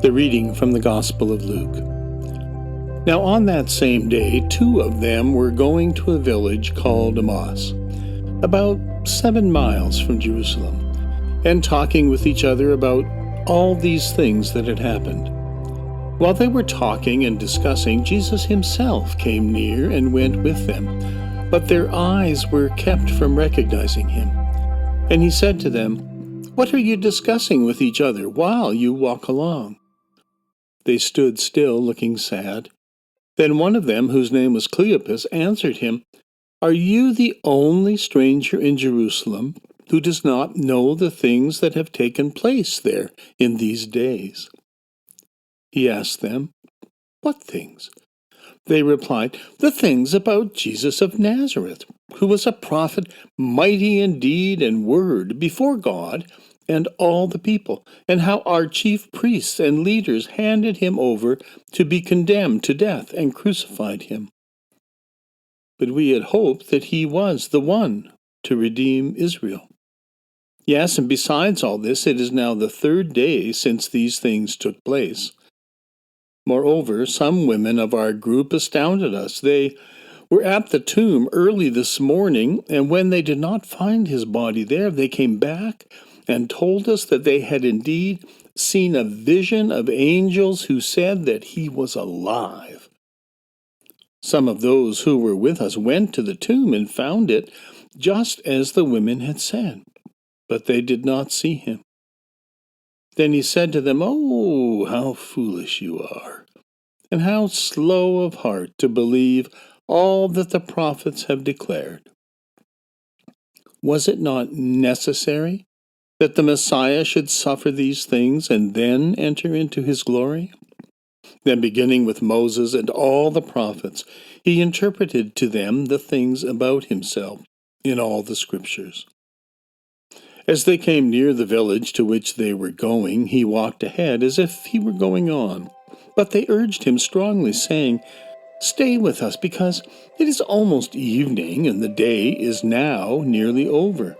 The reading from the Gospel of Luke. Now on that same day, 2 of them were going to a village called Emmaus, about 7 miles from Jerusalem, and talking with each other about all these things that had happened. While they were talking and discussing, Jesus himself came near and went with them, but their eyes were kept from recognizing him. And he said to them, "What are you discussing with each other while you walk along?" They stood still, looking sad. Then one of them, whose name was Cleopas, answered him, "Are you the only stranger in Jerusalem who does not know the things that have taken place there in these days?" He asked them, "What things?" They replied, "The things about Jesus of Nazareth, who was a prophet, mighty in deed and word before God and all the people, and how our chief priests and leaders handed him over to be condemned to death and crucified him. But we had hoped that he was the one to redeem Israel. Yes, and besides all this, it is now the 3rd day since these things took place. Moreover, some women of our group astounded us. They were at the tomb early this morning, and when they did not find his body there, they came back and told us that they had indeed seen a vision of angels who said that he was alive. Some of those who were with us went to the tomb and found it just as the women had said, but they did not see him." Then he said to them, "Oh, how foolish you are, and how slow of heart to believe all that the prophets have declared. Was it not necessary that the Messiah should suffer these things and then enter into his glory?" Then, beginning with Moses and all the prophets, he interpreted to them the things about himself in all the scriptures. As they came near the village to which they were going, he walked ahead as if he were going on. But they urged him strongly, saying, "Stay with us, because it is almost evening, and the day is now nearly over."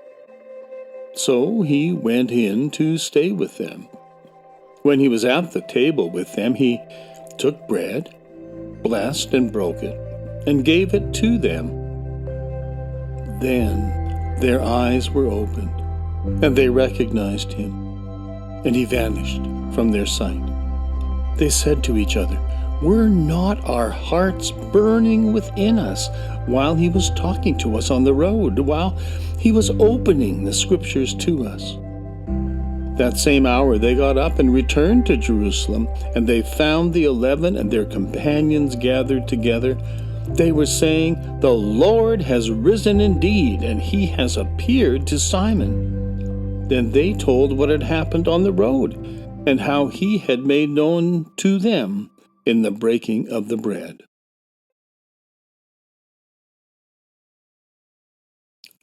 So he went in to stay with them. When he was at the table with them, he took bread, blessed and broke it, and gave it to them. Then their eyes were opened, and they recognized him, and he vanished from their sight. They said to each other, "Were not our hearts burning within us while he was talking to us on the road, while he was opening the scriptures to us?" That same hour they got up and returned to Jerusalem, and they found the 11 and their companions gathered together. They were saying, "The Lord has risen indeed, and he has appeared to Simon." Then they told what had happened on the road, and how he had made known to them in the breaking of the bread.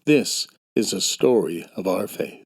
This is a story of our faith.